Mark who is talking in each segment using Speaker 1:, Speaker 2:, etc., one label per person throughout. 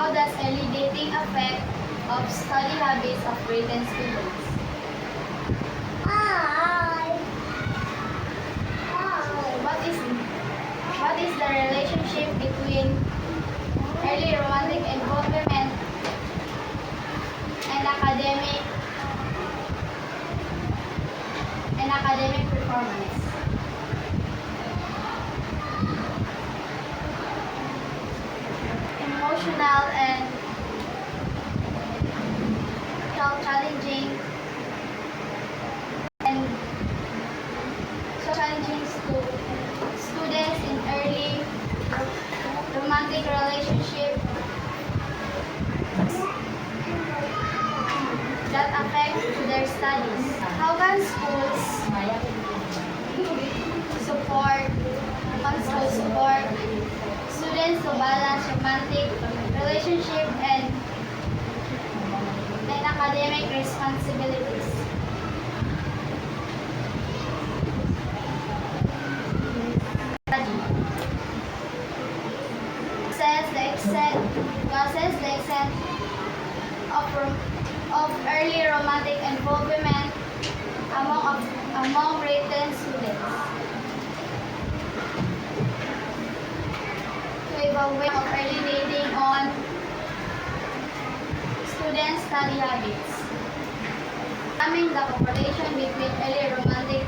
Speaker 1: How does early dating affect of study habits of Britain students? What is the relationship between early romantic involvement and academic performance? Emotional and challenging and so challenging to students in early romantic relationship that affect their studies. How can schools support students to balance romantic relationship and academic responsibilities? Assess the extent of early romantic involvement among Britain students. To evaluate of early dating on students' study habits. Examine the correlation between early romantic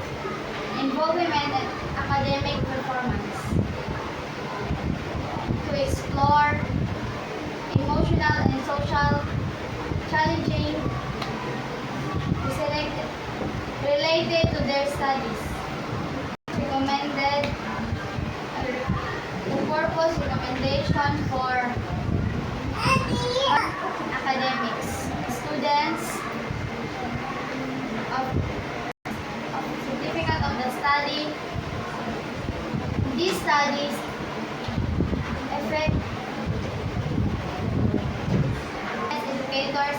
Speaker 1: involvement and academic performance. To explore emotional and social challenging related to their studies. The purpose recommendation for academics. Students of certificate of the study. These studies affect educators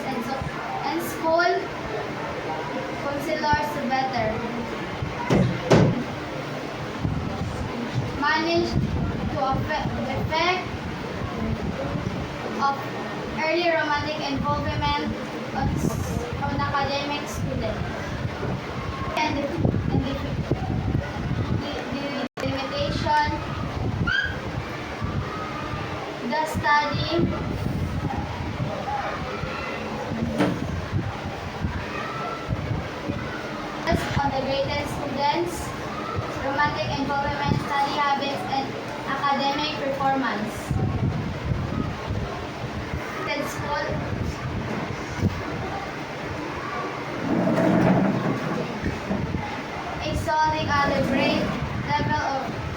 Speaker 1: and school counselors to better manage the effect of early romantic involvement on academic students and the limitation the study on the greatest students, romantic involvement, study habits, and academic performance. In school, exalting other grade level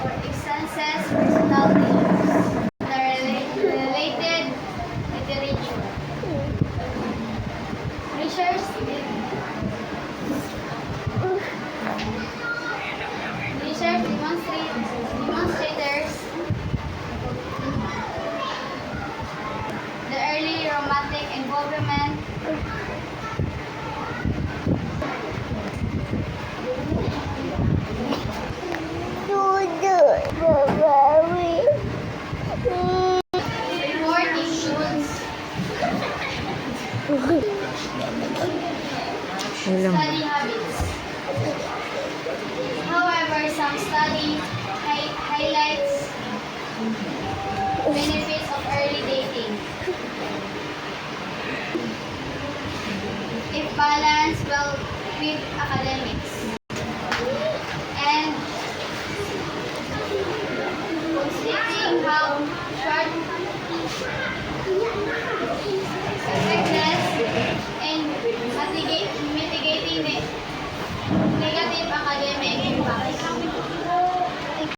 Speaker 1: or instances, personality issues. The related literature. Research demonstrators the early romantic involvement report includes study habits. However, some study highlights benefits of early dating. If balanced well with academics.